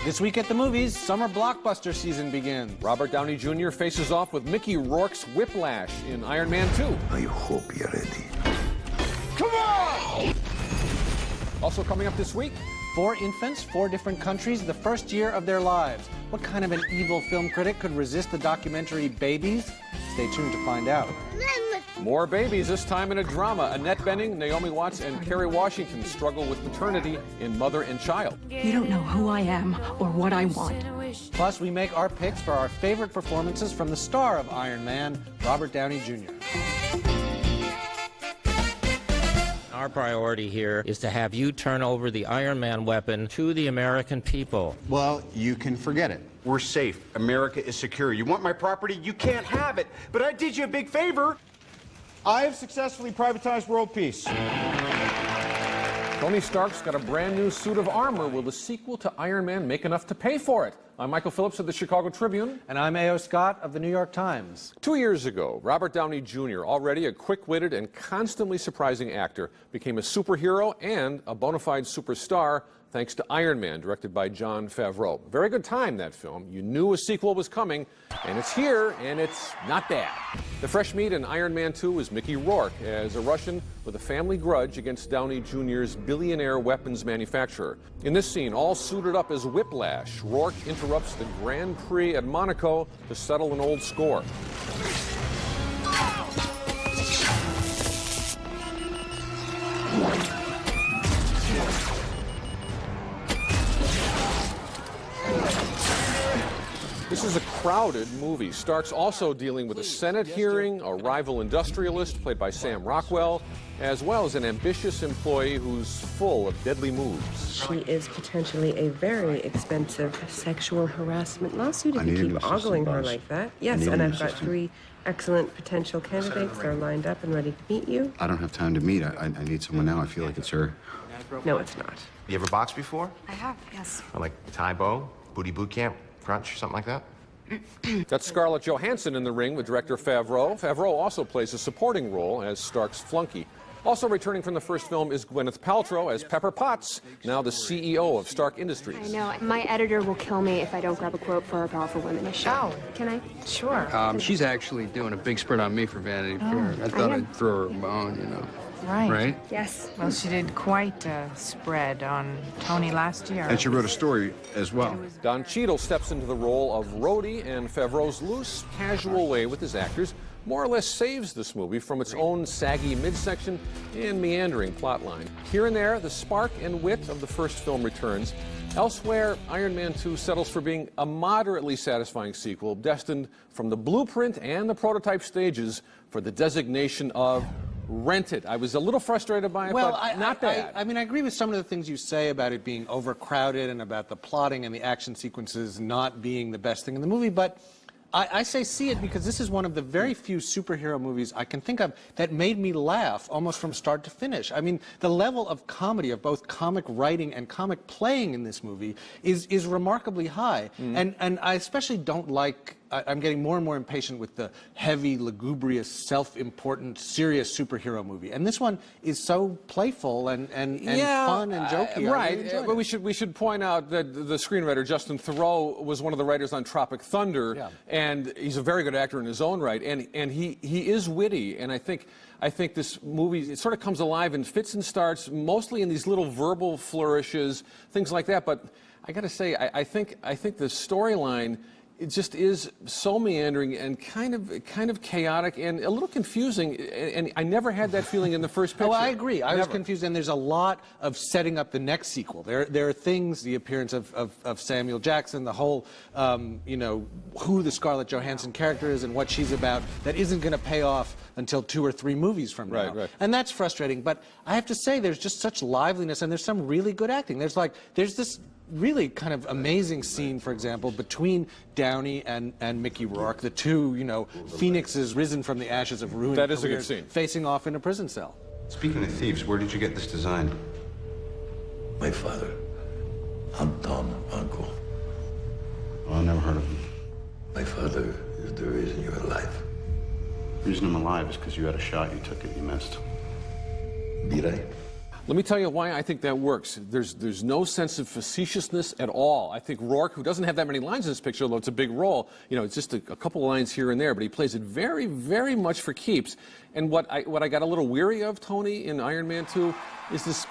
This week at the movies, summer blockbuster season begins. Robert Downey Jr. faces off with Mickey Rourke's Whiplash in Iron Man 2. I hope you're ready. Come on! Also coming up this week, 4 infants, 4 different countries, the first year of their lives. What kind of an evil film critic could resist the documentary Babies? Stay tuned to find out. more babies, this time in a drama. Annette Bening, Naomi Watts, and Kerry Washington struggle with maternity in Mother and Child. You don't know who I am or what I want. Plus, we make our picks for our favorite performances from the star of Iron Man, Robert Downey Jr. Our priority here is to have you turn over the Iron Man weapon to the American people. Well, you can forget it. We're safe. America is secure. You want my property? You can't have it. But I did you a big favor. I have successfully privatized world peace. Tony Stark's got a brand new suit of armor. Will the sequel to Iron Man make enough to pay for it? I'm Michael Phillips of the Chicago Tribune. And I'm A.O. Scott of the New York Times. 2 years ago, Robert Downey Jr., already a quick-witted and constantly surprising actor, became a superhero and a bona fide superstar thanks to Iron Man, directed by Jon Favreau. Very good time, that film. You knew a sequel was coming, and it's here, and it's not bad. The fresh meat in Iron Man 2 is Mickey Rourke as a Russian with a family grudge against Downey Jr.'s billionaire weapons manufacturer. In this scene, all suited up as Whiplash, Rourke interrupts the Grand Prix at Monaco to settle an old score. This is a crowded movie. Stark's also dealing with a Senate hearing, a rival industrialist played by Sam Rockwell, as well as an ambitious employee who's full of deadly moves. She is potentially a very expensive sexual harassment lawsuit if you keep ogling her like that. Yes, and I've got 3 excellent potential candidates. They're lined up and ready to meet you. I don't have time to meet. I need someone now. I feel like it's her. No, it's not. You ever boxed before? I have, yes. Or like Tae-Bo, Booty Boot Camp, Crunch, something like that? That's Scarlett Johansson in the ring with director Favreau. Favreau also plays a supporting role as Stark's flunky. Also returning from the first film is Gwyneth Paltrow as Pepper Potts, now the CEO of Stark Industries. I know. My editor will kill me if I don't grab a quote for our Powerful Women issue. Oh. Can I? Sure. She's actually doing a big spread on me for Vanity Fair. I thought I'd throw her a bone, you know. Right. Right? Yes. Well, she did quite a spread on Tony last year. And she wrote a story as well. Don Cheadle steps into the role of Rhodey, and Favreau's loose, casual way with his actors more or less saves this movie from its own saggy midsection and meandering plotline. Here and there, the spark and wit of the first film returns. Elsewhere, Iron Man 2 settles for being a moderately satisfying sequel, destined from the blueprint and the prototype stages for the designation of rented. I was a little frustrated by it, but not bad. I mean, I agree with some of the things you say about it being overcrowded and about the plotting and the action sequences not being the best thing in the movie, but I say see it because this is one of the very few superhero movies I can think of that made me laugh almost from start to finish. I mean, the level of comedy, of both comic writing and comic playing in this movie is remarkably high. And I especially don't like, I'm getting more and more impatient with the heavy, lugubrious, self-important, serious superhero movie. And this one is so playful and fun and jokey. Right. But we should point out that the screenwriter, Justin Theroux, was one of the writers on Tropic Thunder, and he's a very good actor in his own right. And he is witty, and I think this movie, it sort of comes alive and fits and starts mostly in these little verbal flourishes, things like that. But I got to say, I think the storyline, it just is so meandering and kind of chaotic and a little confusing, and I never had that feeling in the first picture. Oh, I agree. I was confused, and there's a lot of setting up the next sequel. There are things, the appearance of Samuel Jackson, the whole, you know, who the Scarlett Johansson character is and what she's about, that isn't going to pay off until 2 or 3 movies from now. Right. And that's frustrating, but I have to say there's just such liveliness, and there's some really good acting. There's this really kind of amazing scene, for example, between Downey and Mickey Rourke, the 2, you know, phoenixes risen from the ashes of ruined That is a good careers, scene. facing off in a prison cell. Speaking of thieves, where did you get this design? My father, Anton Uncle. Well, I never heard of him. My father is the reason you're alive. The reason I'm alive is because you had a shot, you took it, you missed. Did I? Let me tell you why I think that works. There's no sense of facetiousness at all. I think Rourke, who doesn't have that many lines in this picture, although it's a big role, you know, it's just a couple of lines here and there, but he plays it very, very much for keeps. And what I got a little weary of, Tony, in Iron Man 2, is this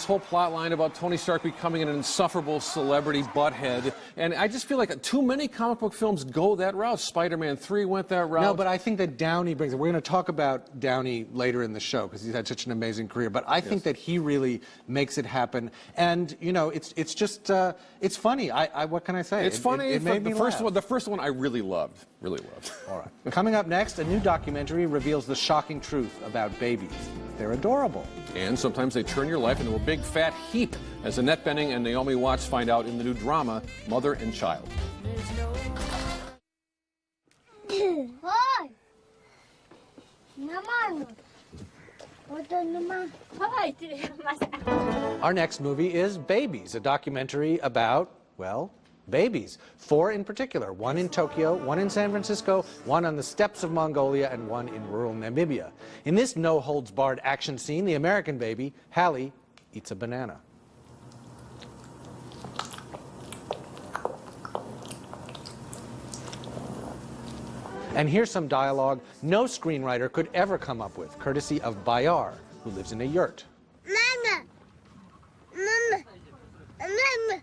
whole plot line about Tony Stark becoming an insufferable celebrity butthead. And I just feel like too many comic book films go that route. Spider-Man 3 went that route. No, but I think that Downey brings it. We're going to talk about Downey later in the show because he's had such an amazing career. But I think that he really makes it happen. And, you know, it's just, it's funny. What can I say? It's funny. It made me laugh. The first one I really loved. Really loved. All right. Coming up next, a new documentary reveals the shocking truth about babies. They're adorable. And sometimes they turn your life into a big fat heap, as Annette Bening and Naomi Watts find out in the new drama, Mother and Child. Our next movie is Babies, a documentary about, well, babies. 4 in particular, 1 in Tokyo, 1 in San Francisco, 1 on the steppes of Mongolia, and 1 in rural Namibia. In this no-holds-barred action scene, the American baby, Hallie, eats a banana. And here's some dialogue no screenwriter could ever come up with, courtesy of Bayar, who lives in a yurt. Mama! Mama! Mama!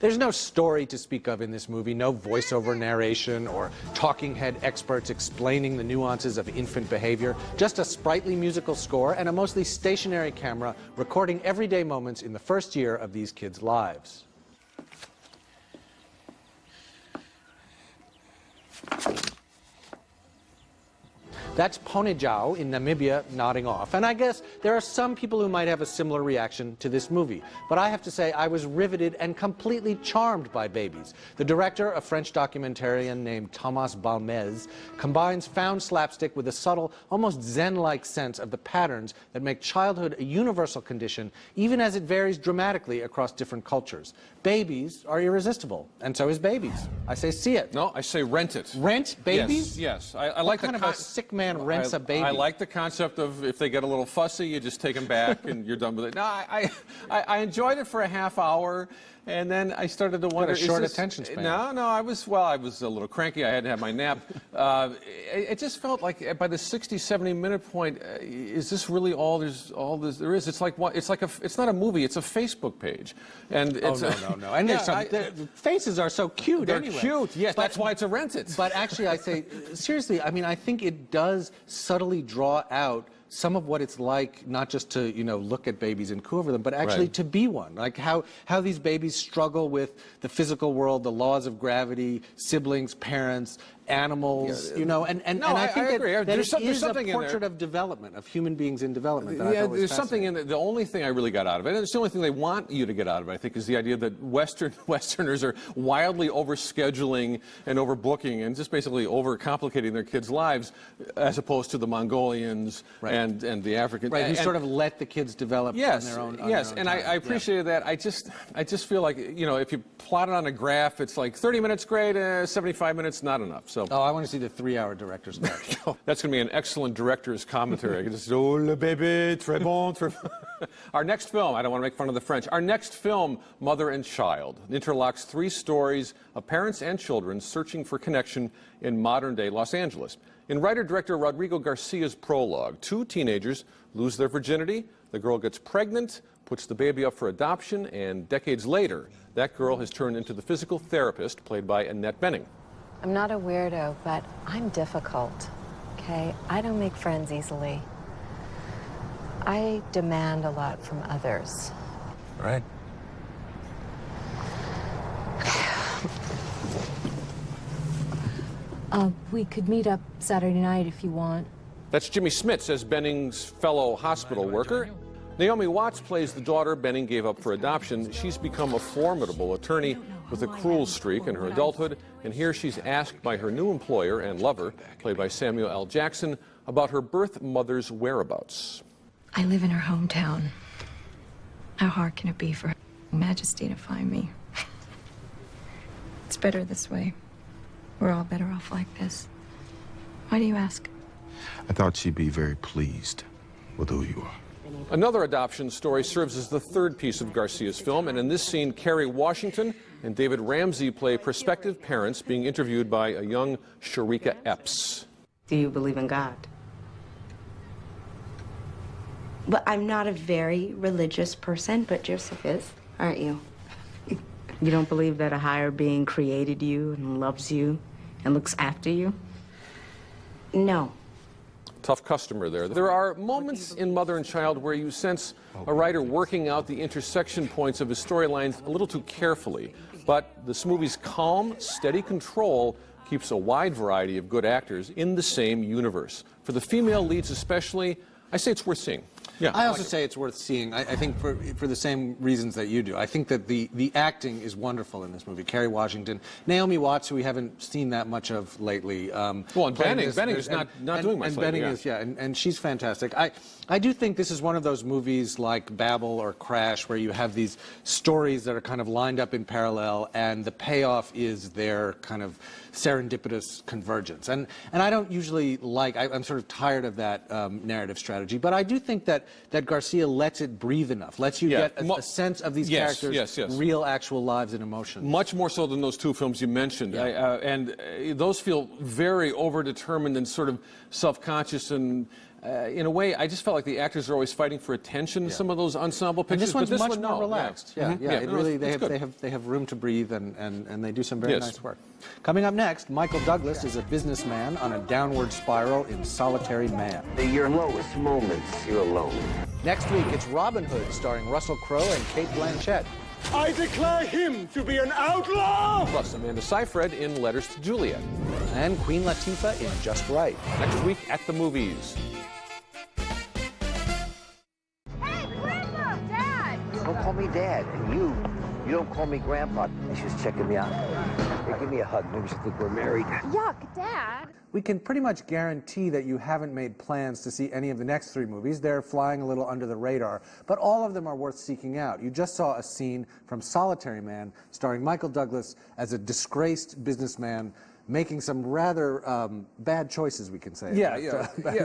There's no story to speak of in this movie, no voiceover narration or talking head experts explaining the nuances of infant behavior, just a sprightly musical score and a mostly stationary camera recording everyday moments in the first year of these kids' lives. That's Ponejao in Namibia nodding off. And I guess there are some people who might have a similar reaction to this movie. But I have to say I was riveted and completely charmed by Babies. The director, a French documentarian named Thomas Balmez, combines found slapstick with a subtle, almost zen-like sense of the patterns that make childhood a universal condition, even as it varies dramatically across different cultures. Babies are irresistible, and so is Babies. I say see it. No, I say rent it. Rent Babies? Yes. I like the kind of a sick man rents a baby? I like the concept of if they get a little fussy, you just take them back and you're done with it. No, I enjoyed it for a half hour, and then I started to wonder. Got a short attention span. No, I was a little cranky. I hadn't had my nap. It just felt like by the 60, 70-minute point, is this really all there is? It's like what? It's not a movie. It's a Facebook page, and it's no. And the faces are so cute. They're anyway. cute. Yes, that's why it's a rent it. But actually, I say seriously. I mean, I think it does subtly draw out some of what it's like, not just to, you know, look at babies and coo over them, but actually to be one. Like how these babies struggle with the physical world, the laws of gravity, siblings, parents, animals, you know, and I think that it is a portrait of development, of human beings in development. That there's something in it. The only thing I really got out of it, and it's the only thing they want you to get out of it, I think, is the idea that Westerners are wildly overscheduling and overbooking and just basically overcomplicating their kids' lives, as opposed to the Mongolians and the Africans. Right, who sort of let the kids develop on their own. And I appreciated that. I just feel like, you know, if you plot it on a graph, it's like 30 minutes great, 75 minutes not enough. So. Oh, I want to see the 3-hour director's cut. That's going to be an excellent director's commentary. I can just, oh, le bébé, très bon, très bon. Our next film, I don't want to make fun of the French, our next film, Mother and Child, interlocks 3 stories of parents and children searching for connection in modern-day Los Angeles. In writer-director Rodrigo Garcia's prologue, 2 teenagers lose their virginity, the girl gets pregnant, puts the baby up for adoption, and decades later, that girl has turned into the physical therapist played by Annette Bening. I'm not a weirdo, but I'm difficult, okay? I don't make friends easily. I demand a lot from others. Right. We could meet up Saturday night if you want. That's Jimmy Smits as Benning's fellow hospital worker. Naomi Watts plays the daughter Benning gave up for adoption. She's become a formidable attorney with a cruel streak in her adulthood, and here she's asked by her new employer and lover, played by Samuel L. Jackson, about her birth mother's whereabouts. I live in her hometown. How hard can it be for Her Majesty to find me? It's better this way. We're all better off like this. Why do you ask? I thought she'd be very pleased with who you are. Another adoption story serves as the third piece of Garcia's film, and in this scene, Kerry Washington and David Ramsey play prospective parents being interviewed by a young Sharika Epps. Do you believe in God? Well, I'm not a very religious person, but Joseph is, aren't you? You don't believe that a higher being created you and loves you and looks after you? No. Tough customer there. There are moments in Mother and Child where you sense a writer working out the intersection points of his storylines a little too carefully. But this movie's calm, steady control keeps a wide variety of good actors in the same universe. For the female leads especially, I say it's worth seeing. Yeah, I also say it's worth seeing. I think for the same reasons that you do. I think that the acting is wonderful in this movie. Kerry Washington, Naomi Watts, who we haven't seen that much of lately. Well, and Benning is not doing much and lately. Benning is, and she's fantastic. I do think this is one of those movies like Babel or Crash where you have these stories that are kind of lined up in parallel, and the payoff is their kind of serendipitous convergence. And I don't usually like, I'm sort of tired of that narrative strategy, but I do think that Garcia lets it breathe enough, lets you get a sense of these characters' real, actual lives and emotions. Much more so than those two films you mentioned. And those feel very over-determined and sort of self-conscious, and in a way, I just felt like the actors are always fighting for attention in some of those ensemble pictures. And this one's but much more relaxed. They have room to breathe, and they do some very nice work. Coming up next, Michael Douglas is a businessman on a downward spiral in Solitary Man. At your lowest moments, you're alone. Next week, it's Robin Hood, starring Russell Crowe and Cate Blanchett. I declare him to be an outlaw! Plus Amanda Seyfried in Letters to Juliet. And Queen Latifah in Just Right. Next week at the movies. Don't call me Dad, and you don't call me Grandpa. And she's checking me out. Hey, give me a hug. Maybe she'll think we're married. Yuck, Dad. We can pretty much guarantee that you haven't made plans to see any of the next three movies. They're flying a little under the radar, but all of them are worth seeking out. You just saw a scene from Solitary Man starring Michael Douglas as a disgraced businessman making some rather bad choices, we can say.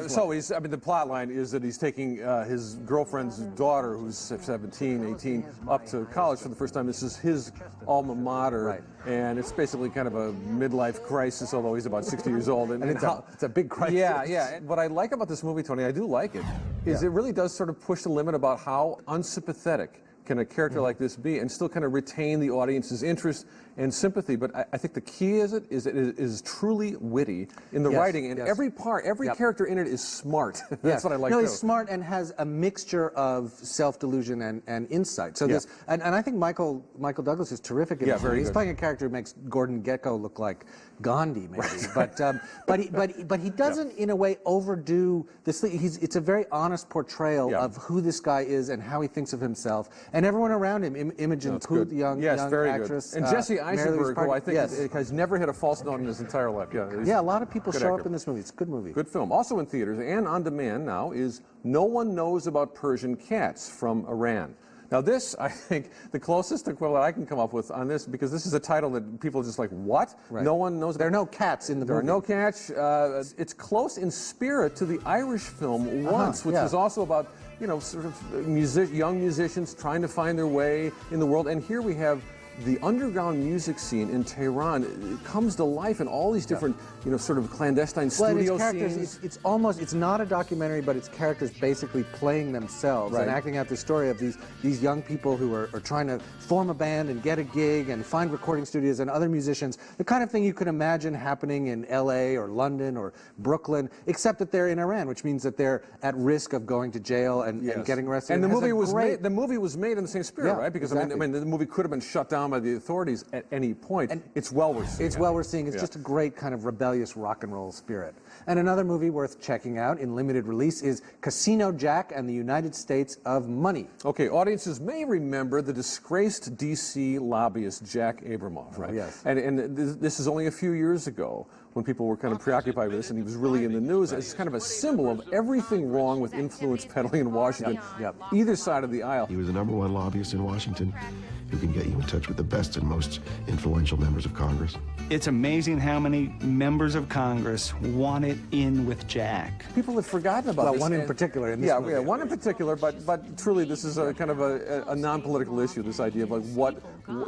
So the plot line is that he's taking his girlfriend's daughter, who's 17, 18, up to college for the first time. This is his alma mater, and it's basically kind of a midlife crisis, although he's about 60 years old. And it's a big crisis. And what I like about this movie, Tony, I do like it, is it really does sort of push the limit about how unsympathetic can a character like this be and still kind of retain the audience's interest and sympathy. But I think the key is it is truly witty in the writing, and every character in it is smart. That's what I like. No, he's smart and has a mixture of self-delusion and insight. So this, and I think Michael Douglas is terrific in this movie. He's playing a character who makes Gordon Gekko look like Gandhi, maybe. But he doesn't in a way overdo this. It's a very honest portrayal of who this guy is and how he thinks of himself, and everyone around him. Imogen Pooh, the young actress, and Jesse Eisenberg, who I think has never hit a false note in his entire life. A lot of people show up in this movie. It's a good movie. Good film. Also in theaters and on demand now is No One Knows About Persian Cats from Iran. Now this, I think, the closest equivalent I can come up with on this, because this is a title that people are just like, what? No one knows. There are no cats in the movie. There are no cats. It's close in spirit to the Irish film Once, which was also about, sort of young musicians trying to find their way in the world. And here we have the underground music scene in Tehran. It comes to life in all these different, sort of clandestine studio scenes. It's not a documentary, but it's characters basically playing themselves and acting out the story of these young people who are trying to form a band and get a gig and find recording studios and other musicians. The kind of thing you can imagine happening in LA or London or Brooklyn, except that they're in Iran, which means that they're at risk of going to jail and getting arrested. And the movie was made in the same spirit, right? Because I mean, the movie could have been shut down by the authorities at any point. And it's well worth seeing. It's well worth seeing. It's just a great kind of rebellious rock and roll spirit. And another movie worth checking out in limited release is Casino Jack and the United States of Money. Okay, audiences may remember the disgraced D.C. lobbyist Jack Abramoff, right? Yes. And this is only a few years ago when people were kind of preoccupied with this, and he was really in the news as kind of a symbol of everything wrong with influence peddling in Washington, either side of the aisle. He was the #1 lobbyist in Washington. who can get you in touch with the best and most influential members of Congress. It's amazing how many members of Congress want it in with Jack. People have forgotten about this. One in particular in this movie. Yeah, one in particular, but truly this is a kind of a non-political issue, this idea of like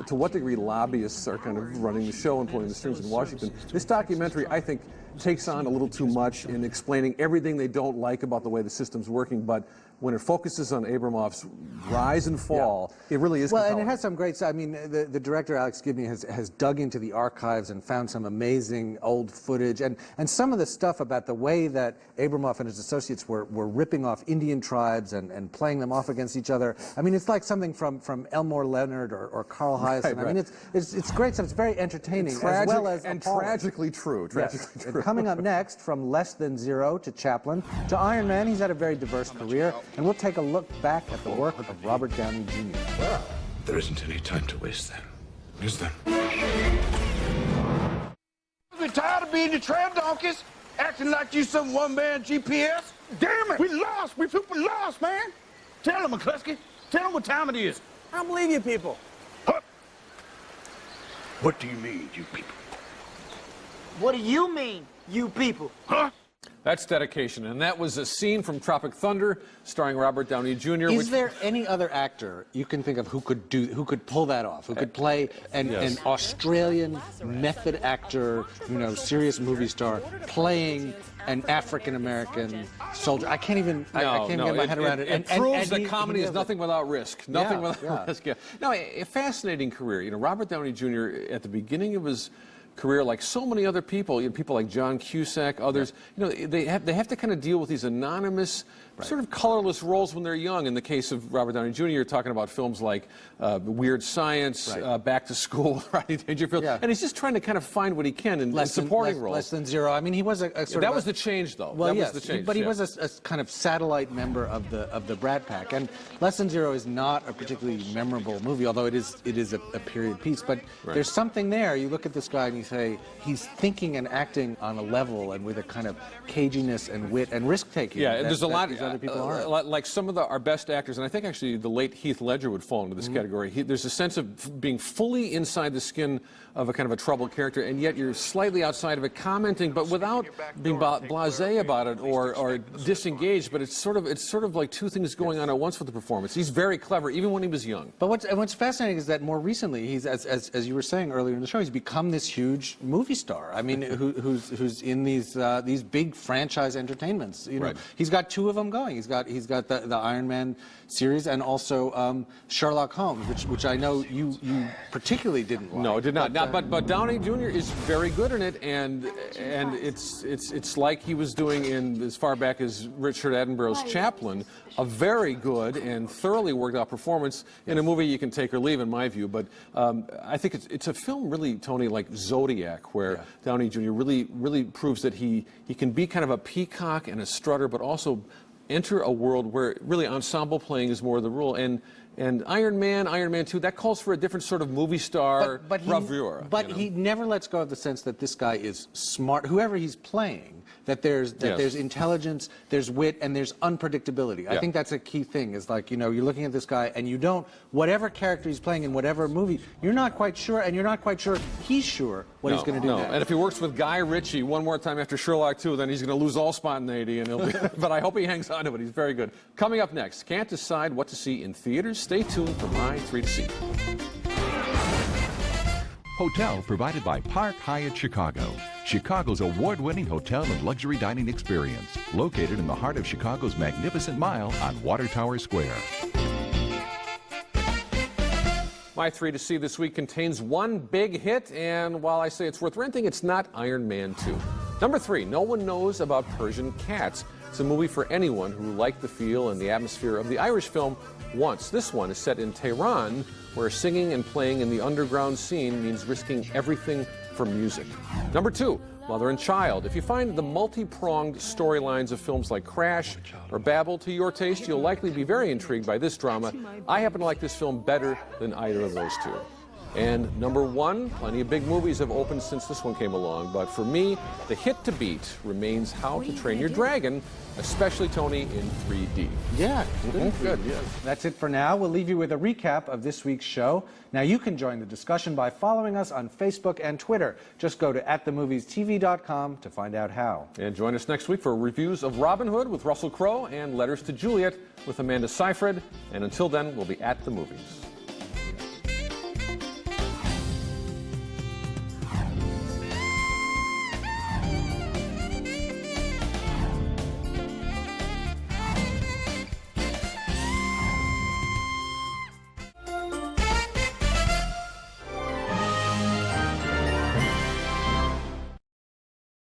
to what degree lobbyists are kind of running the show and pulling the strings in Washington. This documentary, I think, takes on a little too much in explaining everything they don't like about the way the system's working, but when it focuses on Abramoff's rise and fall, it really is compelling. And it has some great stuff. I mean, the director, Alex Gibney, has dug into the archives and found some amazing old footage. And some of the stuff about the way that Abramoff and his associates were ripping off Indian tribes and playing them off against each other. I mean, it's like something from Elmore Leonard or Carl Hiaasen. I mean, it's great stuff. It's very entertaining, as well as tragically true. Yes. True. Coming up next, from Less Than Zero to Chaplin to Iron Man, he's had a very diverse career. And we'll take a look back at the work of Robert Downey Jr. There isn't any time to waste then, is there? We're tired of being the tram donkeys, acting like you some one-man GPS. Damn it! We lost. We people lost, man. Tell them, McCluskey. Tell them what time it is. I don't believe you people. Huh? What do you mean, you people? What do you mean, you people? Huh? That's dedication, and that was a scene from Tropic Thunder, starring Robert Downey Jr. Is there any other actor you can think of who could pull that off? Who could play an Australian method actor, serious movie star, playing an African American soldier? I can't even get my head around it. It proves that comedy is nothing without risk. Nothing without risk. Yeah. No, a fascinating career. Robert Downey Jr. at the beginning of his career, like so many other people, people like John Cusack, others, they have to kind of deal with these anonymous, sort of colorless roles when they're young. In the case of Robert Downey Jr., you're talking about films like Weird Science, Back to School, Rodney Dangerfield, and he's just trying to kind of find what he can in supporting roles. Less Than Zero. I mean, he was a sort of... That was the change, though. Well, that was the change. But he was a kind of satellite member of the Brat Pack, and Less Than Zero is not a particularly memorable movie, although it is a period piece. But there's something there. You look at this guy and you say, he's thinking and acting on a level and with a kind of caginess and wit and risk-taking. Yeah, and there's a lot these other people aren't. Like some of our best actors, and I think actually the late Heath Ledger would fall into this category. There's a sense of being fully inside the skin of a kind of a troubled character, and yet you're slightly outside of it, commenting, but without being blasé about it or disengaged. But it's sort of like two things going on at once with the performance. He's very clever, even when he was young. But what's fascinating is that more recently, he's as you were saying earlier in the show, he's become this huge movie star. I mean, who's in these big franchise entertainments. He's got two of them going. He's got the Iron Man series and also Sherlock Holmes, which I know you particularly didn't like. No, I did not. But Downey Jr. is very good in it, and it's like he was doing in as far back as Richard Attenborough's Chaplin, a very good and thoroughly worked out performance in a movie you can take or leave, in my view. But I think it's a film, really, Tony, like Zodiac, where Downey Jr. really proves that he can be kind of a peacock and a strutter, but also enter a world where really ensemble playing is more the rule. And Iron Man 2, that calls for a different sort of movie star bravura. But he never lets go of the sense that this guy is smart, whoever he's playing, that there's intelligence, there's wit, and there's unpredictability. I think that's a key thing, is like, you're looking at this guy and you don't, whatever character he's playing in whatever movie, you're not quite sure, and you're not quite sure he's sure what he's going to do next. And if he works with Guy Ritchie one more time after Sherlock 2, then he's going to lose all spontaneity, and he'll be, but I hope he hangs on to it. He's very good. Coming up next, can't decide what to see in theaters? Stay tuned for My 3 to See. Hotel provided by Park Hyatt Chicago, Chicago's award-winning hotel and luxury dining experience, located in the heart of Chicago's Magnificent Mile on Water Tower Square. My 3 to See this week contains one big hit, and while I say it's worth renting, it's not Iron Man 2. Number 3, no one knows about Persian Cats. It's a movie for anyone who liked the feel and the atmosphere of the Irish film Once. This one is set in Tehran, where singing and playing in the underground scene means risking everything for music. Number 2, Mother and Child. If you find the multi-pronged storylines of films like Crash or Babel to your taste, you'll likely be very intrigued by this drama. I happen to like this film better than either of those two. And number one, plenty of big movies have opened since this one came along, but for me, the hit to beat remains How to Train Your Dragon, especially, Tony, in 3D. Yeah, Good, yeah. That's it for now. We'll leave you with a recap of this week's show. Now you can join the discussion by following us on Facebook and Twitter. Just go to atthemoviestv.com to find out how. And join us next week for reviews of Robin Hood with Russell Crowe and Letters to Juliet with Amanda Seyfried. And until then, we'll be at the movies.